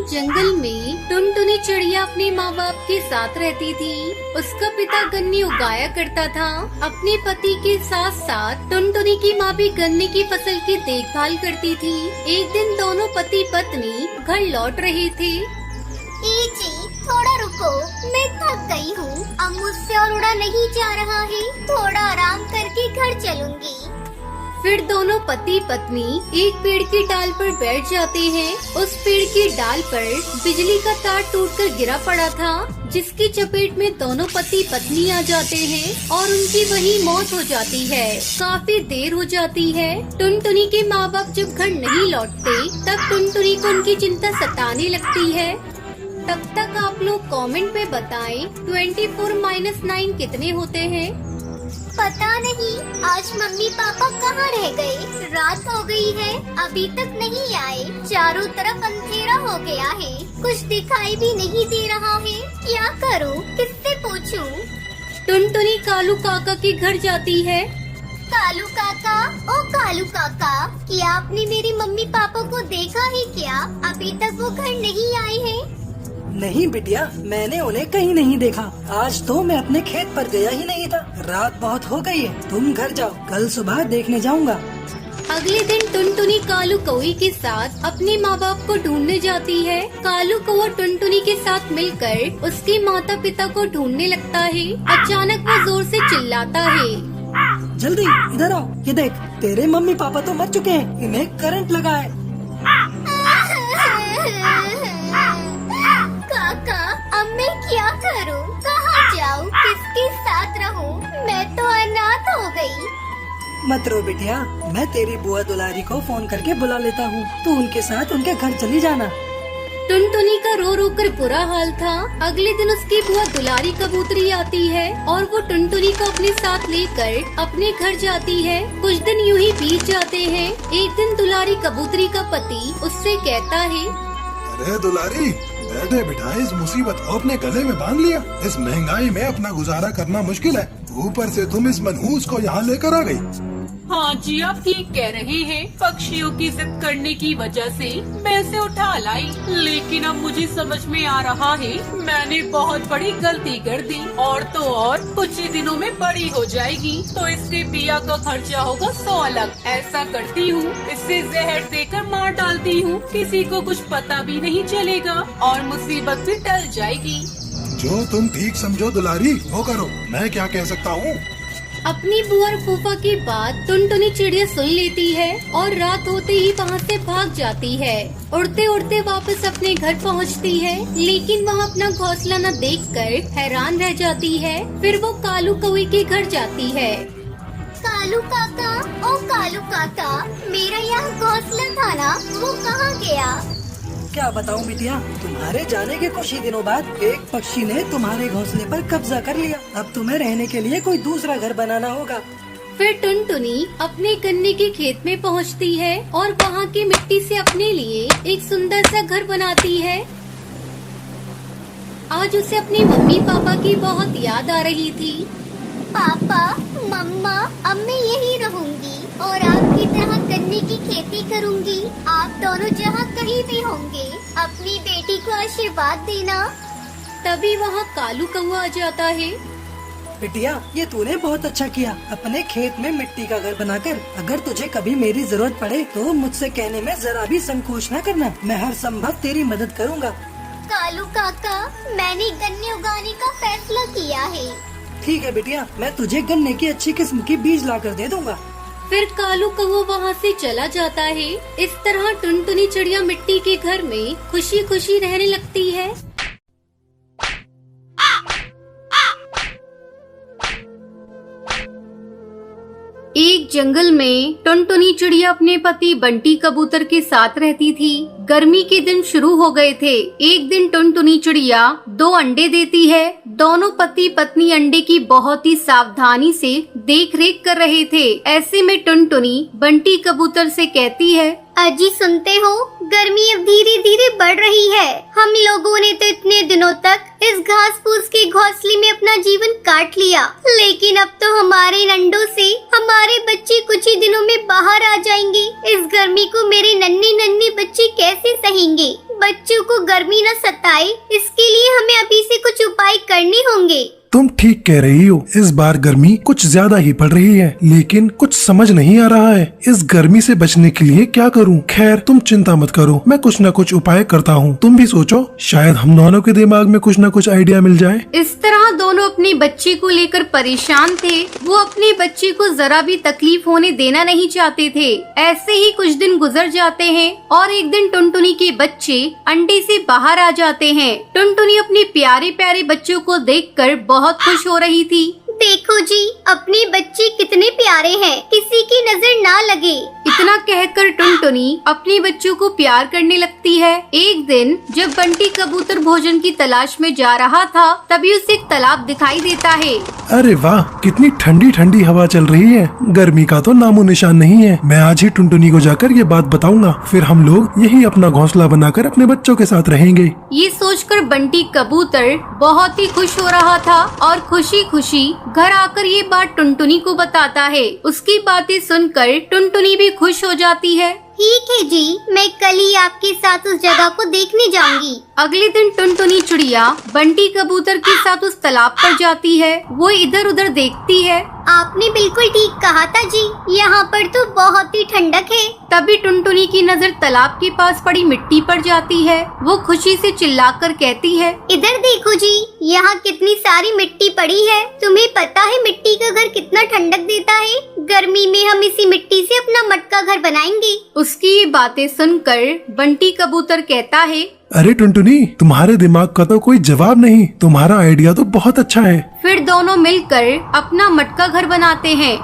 जंगल में टुनटुनी चिड़िया अपने माँ बाप के साथ रहती थी। उसका पिता गन्ने उगाया करता था। अपने पति के साथ साथ टुनटुनी की माँ भी गन्ने की फसल की देखभाल करती थी। एक दिन दोनों पति पत्नी घर लौट रहे थे। जी थोड़ा रुको, मैं थक गई हूँ। अब मुझसे और उड़ा नहीं जा रहा है। थोड़ा आराम करके घर चलूंगी। फिर दोनों पति पत्नी एक पेड़ की डाल पर बैठ जाते हैं। उस पेड़ की डाल पर बिजली का तार टूटकर गिरा पड़ा था, जिसकी चपेट में दोनों पति पत्नी आ जाते हैं और उनकी वहीं मौत हो जाती है। काफी देर हो जाती है। टुनटुनी के माँ बाप जब घर नहीं लौटते तब टुनटुनी को उनकी चिंता सताने लगती है। तब तक आप लोग कमेंट में बताएं 24-9 कितने होते हैं। पता नहीं आज मम्मी पापा कहाँ रह गए। रात हो गई है, अभी तक नहीं आए। चारों तरफ अंधेरा हो गया है, कुछ दिखाई भी नहीं दे रहा है। क्या करूँ, किससे पूछूं? टुनटुनी कालू काका के घर जाती है। कालू काका, ओ कालू काका, क्या आपने मेरी मम्मी पापा को देखा है क्या? अभी तक वो घर नहीं आए हैं। नहीं बिटिया, मैंने उन्हें कहीं नहीं देखा। आज तो मैं अपने खेत पर गया ही नहीं था। रात बहुत हो गई है, तुम घर जाओ, कल सुबह देखने जाऊंगा। अगले दिन टुनटुनी कालू कौवे के साथ अपने माँ बाप को ढूंढने जाती है। कालू कौवा टुनटुनी के साथ मिलकर उसके माता पिता को ढूंढने लगता है। अचानक वो जोर से चिल्लाता है, जल्दी इधर आओ, ये देख, तेरे मम्मी पापा तो मर चुके हैं, इन्हें करंट लगा है। काका, अब मैं क्या करूं? कहाँ जाऊं? किसके साथ रहूं? मैं तो अनाथ हो गई। मत रो बिटिया, मैं तेरी बुआ दुलारी को फोन करके बुला लेता हूँ। तू उनके साथ उनके घर चली जाना। टुनटुनी का रो रो कर बुरा हाल था। अगले दिन उसकी बुआ दुलारी कबूतरी आती है और वो टुनटुनी को अपने साथ लेकर अपने घर जाती है। कुछ दिन यूं ही बीत जाते हैं। एक दिन दुलारी कबूतरी का पति उससे कहता है, अरे दुलारी, बैठे बिठाए इस मुसीबत को अपने गले में बांध लिया। इस महंगाई में अपना गुजारा करना मुश्किल है, ऊपर से तुम इस मनहूस को यहाँ लेकर आ गई। हाँ जी, आप ठीक कह रहे हैं। पक्षियों की जिद करने की वजह से मैं इसे उठा लाई, लेकिन अब मुझे समझ में आ रहा है मैंने बहुत बड़ी गलती कर दी। और तो और कुछ ही दिनों में बड़ी हो जाएगी, तो इसके बिया का खर्चा होगा 100 अलग। ऐसा करती हूँ, इससे जहर देकर मार डालती हूँ, किसी को कुछ पता भी नहीं चलेगा और मुसीबत भी टल जाएगी। जो तुम ठीक समझो दुलारी, वो करो। मैं क्या कह सकता हूँ। अपनी बुआ और फूफा की बात टुनटुनी चिड़िया सुन लेती है और रात होते ही वहाँ से भाग जाती है। उड़ते उड़ते वापस अपने घर पहुँचती है, लेकिन वहाँ अपना घोंसला न देखकर हैरान रह जाती है। फिर वो कालू कौवे के घर जाती है। कालू काका, ओ कालू काका, मेरा यहाँ घोंसला था ना, वो कहाँ गया? क्या बताऊं बिटिया, तुम्हारे जाने के कुछ ही दिनों बाद एक पक्षी ने तुम्हारे घोंसले पर कब्जा कर लिया। अब तुम्हें रहने के लिए कोई दूसरा घर बनाना होगा। फिर टुनटुनी अपने गन्ने के खेत में पहुंचती है और वहाँ की मिट्टी से अपने लिए एक सुंदर सा घर बनाती है। आज उसे अपने मम्मी पापा की बहुत याद आ रही थी। पापा, मम्मा, अब मैं यही रहूंगी और आपकी तरह गन्ने की खेती करूंगी। आप दोनों जहाँ कहीं भी होंगे, अपनी बेटी को आशीर्वाद देना। तभी वहाँ कालू कौवा आ जाता है। बिटिया, ये तूने बहुत अच्छा किया, अपने खेत में मिट्टी का घर बनाकर। अगर तुझे कभी मेरी जरूरत पड़े तो मुझसे कहने में जरा भी संकोच न करना। मैं हर संभव तेरी मदद करूँगा। कालू काका, मैंने गन्ने उगाने का फैसला किया है। ठीक है बिटिया, मैं तुझे गन्ने की अच्छी किस्म की बीज लाकर दे दूंगा। फिर कालू कौवा वहाँ से चला जाता है। इस तरह टुनटुनी चिड़िया मिट्टी के घर में खुशी खुशी रहने लगती है। एक जंगल में टुनटुनी चिड़िया अपने पति बंटी कबूतर के साथ रहती थी। गर्मी के दिन शुरू हो गए थे। एक दिन टुनटुनी चिड़िया 2 अंडे देती है। दोनों पति पत्नी अंडे की बहुत ही सावधानी से देख रेख कर रहे थे। ऐसे में टुनटुनी बंटी कबूतर से कहती है, अजी सुनते हो, गर्मी अब धीरे धीरे बढ़ रही है। हम लोगों ने तो इतने दिनों तक इस घास फूस के घोंसले में अपना जीवन काट लिया, लेकिन अब तो हमारे अंडों से हमारे बच्चे कुछ ही दिनों में बाहर आ जाएंगे। इस गर्मी को मेरे नन्हे नन्हे बच्चे कैसे सहेंगे? बच्चों को गर्मी न सताए, इसके लिए हमें अभी से कुछ उपाय करने होंगे। तुम ठीक कह रही हो, इस बार गर्मी कुछ ज्यादा ही पड़ रही है, लेकिन कुछ समझ नहीं आ रहा है इस गर्मी से बचने के लिए क्या करूं। खैर तुम चिंता मत करो, मैं कुछ न कुछ उपाय करता हूं। तुम भी सोचो, शायद हम दोनों के दिमाग में कुछ न कुछ आइडिया मिल जाए। इस तरह दोनों अपने बच्चे को लेकर परेशान थे। वो अपने बच्चे को जरा भी तकलीफ होने देना नहीं चाहते थे। ऐसे ही कुछ दिन गुजर जाते हैं और एक दिन टुनटुनी के बच्चे अंडे से बाहर आ जाते हैं। टुनटुनी अपने प्यारे प्यारे बच्चों को देखकर बहुत खुश हो रही थी। देखो जी, अपने बच्चे कितने प्यारे हैं, किसी की नजर ना लगे। इतना कहकर टुनटुनी अपने बच्चों को प्यार करने लगती है। एक दिन जब बंटी कबूतर भोजन की तलाश में जा रहा था, तभी उसे एक तालाब दिखाई देता है। अरे वाह, कितनी ठंडी ठंडी हवा चल रही है, गर्मी का तो नामो निशान नहीं है। मैं आज ही टुनटुनी को जाकर ये बात बताऊंगा, फिर हम लोग यही अपना घोंसला बनाकर अपने बच्चों के साथ रहेंगे। ये सोचकर बंटी कबूतर बहुत ही खुश हो रहा था और खुशी खुशी घर आकर ये बात टुनटुनी को बताता है। उसकी बातें सुनकर टुनटुनी भी खुश हो जाती है। ठीक है जी, मैं कल ही आपके साथ उस जगह को देखने जाऊंगी। अगले दिन टुनटुनी चिड़िया बंटी कबूतर के साथ उस तालाब पर जाती है। वो इधर उधर देखती है। आपने बिल्कुल ठीक कहा था जी, यहाँ पर तो बहुत ही ठंडक है। तभी टुनटुनी की नजर तालाब के पास पड़ी मिट्टी पर जाती है। वो खुशी से चिल्लाकर कहती है, इधर देखो जी, यहाँ कितनी सारी मिट्टी पड़ी है। तुम्हें पता है मिट्टी का घर कितना ठंडक देता है? गर्मी में हम इसी मिट्टी से अपना मटका घर बनाएंगे। उसकी ये बातें सुनकर बंटी कबूतर कहता है, अरे टुनटुनी, तुम्हारे दिमाग का तो कोई जवाब नहीं, तुम्हारा आइडिया तो बहुत अच्छा है। फिर दोनों मिलकर अपना मटका घर बनाते हैं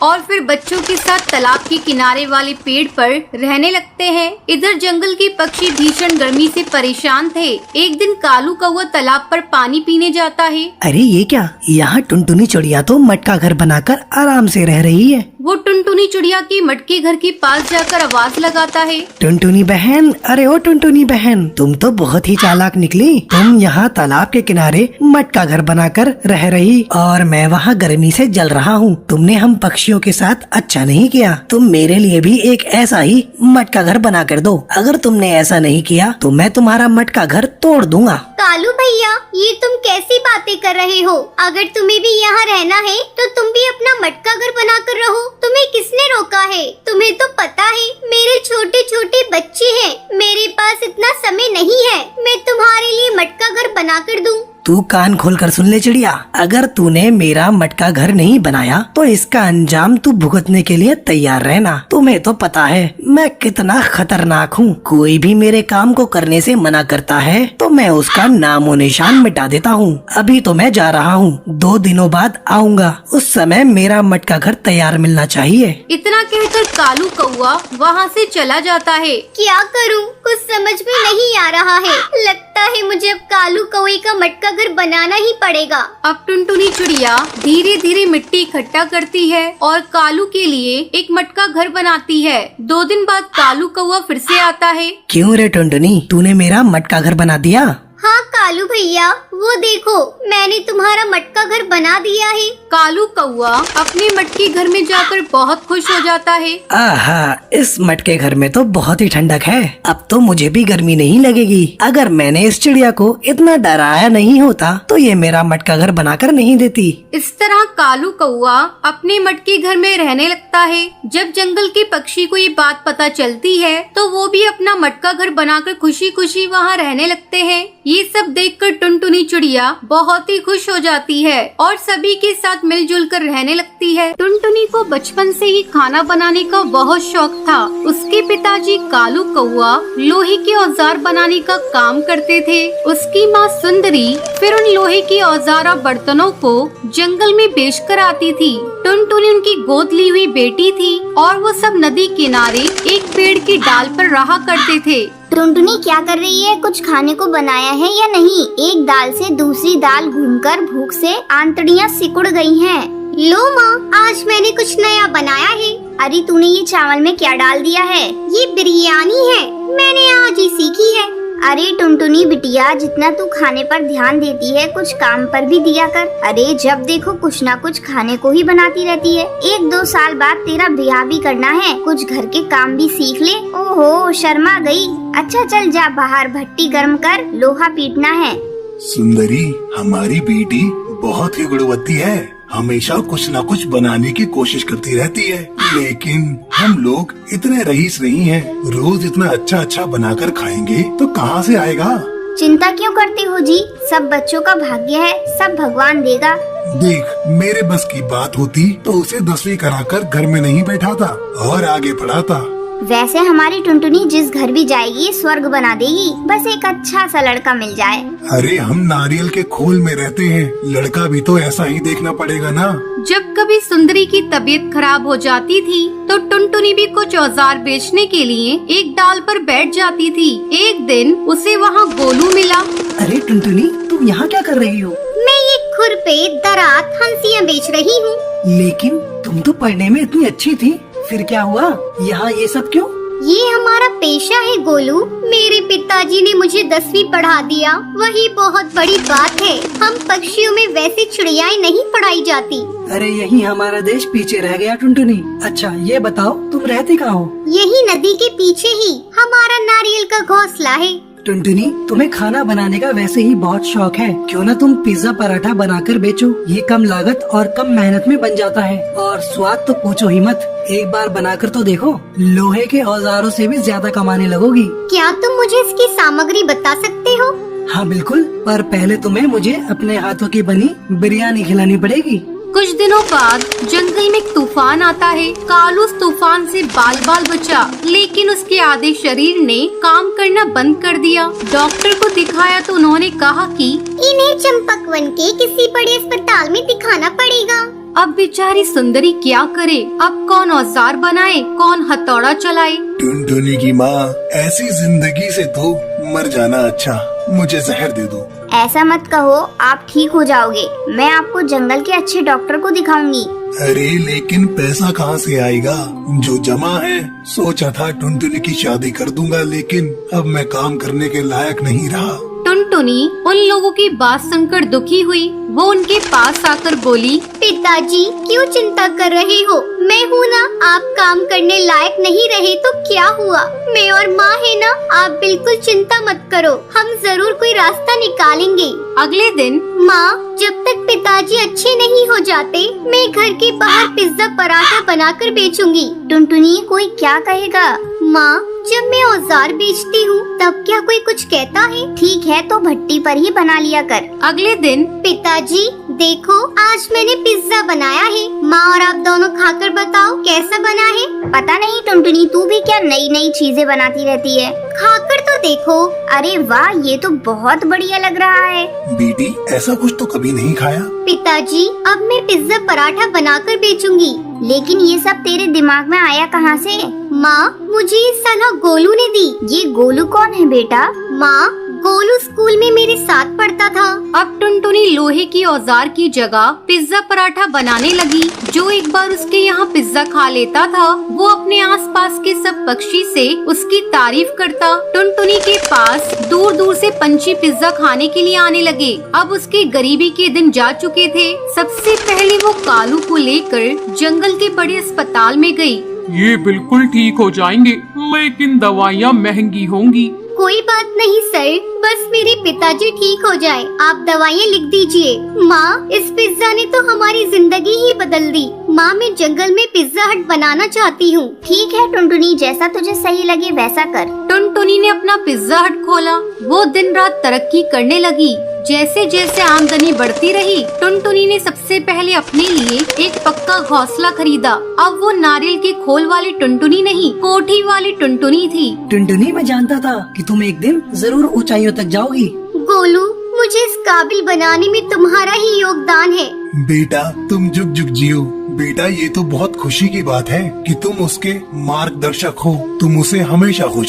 और फिर बच्चों के साथ तालाब के किनारे वाले पेड़ पर रहने लगते हैं। इधर जंगल के पक्षी भीषण गर्मी से परेशान थे। एक दिन कालू कौवा तालाब पर पानी पीने जाता है। अरे ये क्या, यहाँ टुनटुनी चिड़िया तो मटका घर बनाकर आराम से रह रही है। वो टुनटुनी चिड़िया के मटके घर के पास जाकर आवाज लगाता है, टुनटुनी बहन, अरे ओ टुनटुनी बहन, तुम तो बहुत ही चालाक निकली। तुम यहाँ तालाब के किनारे मटका घर बनाकर रह रही और मैं वहाँ गर्मी से जल रहा हूँ। तुमने हम पक्षियों के साथ अच्छा नहीं किया। तुम मेरे लिए भी एक ऐसा ही मटका घर बना कर दो। अगर तुमने ऐसा नहीं किया तो मैं तुम्हारा मटका घर तोड़ दूंगा। कालू भैया, ये तुम कैसी बातें कर रहे हो? अगर तुम्हें भी यहाँ रहना है तो तुम भी अपना मटका घर बना कर रहो। तुम्हें किसने रोका है? तुम्हें तो पता है मेरे छोटे छोटे बच्चे हैं, मेरे पास इतना समय नहीं है मैं तुम्हारे लिए मटका घर बना कर दूं। तू कान खोलकर सुन ले चिड़िया, अगर तूने मेरा मटका घर नहीं बनाया तो इसका अंजाम तू भुगतने के लिए तैयार रहना। तुम्हें तो पता है मैं कितना खतरनाक हूँ। कोई भी मेरे काम को करने से मना करता है तो मैं उसका नामो निशान मिटा देता हूँ। अभी तो मैं जा रहा हूँ, 2 दिनों बाद आऊँगा, उस समय मेरा मटका घर तैयार मिलना चाहिए। इतना कहकर कालू कौवा वहाँ से चला जाता है। क्या करूं, कुछ समझ में नहीं आ रहा है। लगता है मुझे अब कालू कौवे का मटका घर बनाना ही पड़ेगा। अब टुनटुनी चिड़िया धीरे धीरे मिट्टी इकट्ठा करती है और कालू के लिए एक मटका घर बनाती है। 2 दिन बाद कालू कौवा फिर से आता है। क्यों रे टुनटुनी, तूने मेरा मटका घर बना दिया? हाँ कालू भैया, वो देखो मैंने तुम्हारा मटका घर बना दिया है। कालू कौवा अपने मटके घर में जाकर बहुत खुश हो जाता है। आहा, इस मटके घर में तो बहुत ही ठंडक है। अब तो मुझे भी गर्मी नहीं लगेगी। अगर मैंने इस चिड़िया को इतना डराया नहीं होता तो ये मेरा मटका घर बनाकर नहीं देती। इस तरह कालू कौवा अपने मटके घर में रहने लगता है। जब जंगल के पक्षी को ये बात पता चलती है तो वो भी अपना मटका घर बनाकर खुशी खुशी वहाँ रहने लगते हैं। ये सब देखकर टुनटुनी चिड़िया बहुत ही खुश हो जाती है और सभी के साथ मिलजुल कर रहने लगती है। टुनटुनी को बचपन से ही खाना बनाने का बहुत शौक था। उसके पिताजी कालू कौवा लोहे के औजार बनाने का काम करते थे। उसकी माँ सुंदरी फिर उन लोहे के औजार और बर्तनों को जंगल में बेच कर आती थी। टुनटुनी उनकी गोद ली हुई बेटी थी और वो सब नदी किनारे एक पेड़ की डाल पर रहा करते थे। टुनटुनी क्या कर रही है? कुछ खाने को बनाया है या नहीं? एक दाल से दूसरी दाल घूमकर भूख से आंतड़ियाँ सिकुड़ गई हैं। लो माँ, आज मैंने कुछ नया बनाया है। अरे तूने ये चावल में क्या डाल दिया है? ये बिरयानी है, मैंने आज ही सीखी है। अरे टुनटुनी बिटिया, जितना तू खाने पर ध्यान देती है कुछ काम पर भी दिया कर। अरे जब देखो कुछ ना कुछ खाने को ही बनाती रहती है। 1-2 साल बाद तेरा ब्याह भी करना है, कुछ घर के काम भी सीख ले। ओहो शर्मा गई। अच्छा चल जा बाहर भट्टी गर्म कर, लोहा पीटना है। सुंदरी, हमारी बेटी बहुत ही गुणवत्ती है, हमेशा कुछ न कुछ बनाने की कोशिश करती रहती है। लेकिन हम लोग इतने रईस नहीं हैं, रोज इतना अच्छा अच्छा बनाकर खाएंगे तो कहाँ से आएगा। चिंता क्यों करते हो जी, सब बच्चों का भाग्य है, सब भगवान देगा। देख, मेरे बस की बात होती तो उसे 10वीं कराकर घर में नहीं बैठाता और आगे पढ़ाता। वैसे हमारी टुनटुनी जिस घर भी जाएगी स्वर्ग बना देगी, बस एक अच्छा सा लड़का मिल जाए। अरे हम नारियल के खोल में रहते हैं, लड़का भी तो ऐसा ही देखना पड़ेगा ना। जब कभी सुंदरी की तबीयत खराब हो जाती थी तो टुनटुनी भी कुछ औजार बेचने के लिए एक डाल पर बैठ जाती थी। एक दिन उसे वहाँ गोलू मिला। अरे टुनटुनी, तुम यहाँ क्या कर रही हो? मैं ये खुरपे दरात हंसियाँ बेच रही हूँ। लेकिन तुम तो पढ़ने में इतनी अच्छी थी, फिर क्या हुआ? यहाँ ये सब क्यों? ये हमारा पेशा है गोलू। मेरे पिताजी ने मुझे 10वीं पढ़ा दिया, वही बहुत बड़ी बात है। हम पक्षियों में वैसे चिड़ियाएं नहीं पढ़ाई जाती। अरे यही हमारा देश पीछे रह गया टुनटुनी। अच्छा ये बताओ, तुम रहती कहाँ हो? यही नदी के पीछे ही हमारा नारियल का घोंसला है। टुनटुनी, तुम्हें खाना बनाने का वैसे ही बहुत शौक है, क्यों ना तुम पिज्जा पराठा बनाकर बेचो। ये कम लागत और कम मेहनत में बन जाता है और स्वाद तो पूछो ही मत। एक बार बनाकर तो देखो, लोहे के औजारों से भी ज्यादा कमाने लगोगी। क्या तुम मुझे इसकी सामग्री बता सकते हो? हाँ बिल्कुल, पर पहले तुम्हें मुझे अपने हाथों की बनी बिरयानी खिलानी पड़ेगी। कुछ दिनों बाद जंगल में एक तूफान आता है। कालू उस तूफान से बाल बाल बचा, लेकिन उसके आधे शरीर ने काम करना बंद कर दिया। डॉक्टर को दिखाया तो उन्होंने कहा कि इन्हें चंपकवन के किसी बड़े अस्पताल में दिखाना पड़ेगा। अब बेचारी सुंदरी क्या करे? अब कौन औजार बनाए, कौन हथौड़ा चलाए? टुनटुनी की माँ, ऐसी जिंदगी से तो मर जाना अच्छा। मुझे जहर दे दो। ऐसा मत कहो, आप ठीक हो जाओगे। मैं आपको जंगल के अच्छे डॉक्टर को दिखाऊंगी। अरे लेकिन पैसा कहाँ से आएगा? जो जमा है, सोचा था टुनटुनी की शादी कर दूंगा, लेकिन अब मैं काम करने के लायक नहीं रहा। टुनटुनी उन लोगों की बात सुनकर दुखी हुई। वो उनके पास आकर बोली, पिताजी क्यों चिंता कर रहे हो? मैं हूँ ना, आप काम करने लायक नहीं रहे तो क्या हुआ? मैं और माँ है ना, आप बिल्कुल चिंता मत करो, हम जरूर कोई रास्ता निकालेंगे। अगले दिन माँ, जब तक पिताजी अच्छे नहीं हो जाते मैं घर के बाहर पिज्जा पराठा बनाकर बेचूंगी। टुनटुनी, कोई क्या कहेगा? माँ, जब मैं औजार बेचती हूँ तब क्या कोई कुछ कहता है? ठीक है तो भट्टी पर ही बना लिया कर। अगले दिन पिताजी देखो, आज मैंने पिज्जा बनाया है। माँ और आप दोनों खाकर बताओ कैसा बना है। पता नहीं टुनटुनी, तू भी क्या नई नई चीजें बनाती रहती है। खाकर तो देखो। अरे वाह, ये तो बहुत बढ़िया लग रहा है। बेटी, ऐसा कुछ तो कभी नहीं खाया। पिताजी, अब मैं पिज्जा पराठा बनाकर बेचूंगी। लेकिन ये सब तेरे दिमाग में आया कहाँ से? माँ, मुझे ये सलाह गोलू ने दी। ये गोलू कौन है बेटा? माँ, गोलू स्कूल में मेरे साथ पढ़ता था। अब टुनटुनी लोहे की औजार की जगह पिज्जा पराठा बनाने लगी। जो एक बार उसके यहाँ पिज्जा खा लेता था, वो अपने आसपास के सब पक्षी से उसकी तारीफ करता। टुनटुनी के पास दूर दूर से पंछी पिज्जा खाने के लिए आने लगे। अब उसके गरीबी के दिन जा चुके थे। सबसे पहले वो कालू को लेकर जंगल के बड़े अस्पताल में गई। ये बिल्कुल ठीक हो जाएंगे, लेकिन दवाइयाँ महंगी होंगी। कोई बात नहीं सर, बस मेरे पिताजी ठीक हो जाए, आप दवाइयाँ लिख दीजिए। माँ, इस पिज्जा ने तो हमारी जिंदगी ही बदल दी। माँ, मैं जंगल में पिज्जा हट बनाना चाहती हूँ। ठीक है टुनटुनी, जैसा तुझे सही लगे वैसा कर। टुनटुनी ने अपना पिज्जा हट खोला। वो दिन रात तरक्की करने लगी। जैसे जैसे आमदनी बढ़ती रही, टुनटुनी ने सबसे पहले अपने लिए एक पक्का घोंसला खरीदा। अब वो नारियल के खोल वाली टुनटुनी नहीं, कोठी वाली टुनटुनी थी। टुनटुनी, मैं जानता था कि तुम एक दिन जरूर ऊंचाइयों तक जाओगी। गोलू, मुझे इस काबिल बनाने में तुम्हारा ही योगदान है। बेटा, तुम जुग जुग जियो। बेटा, ये तो बहुत खुशी की बात है कि तुम उसके मार्गदर्शक हो। तुम उसे हमेशा खुश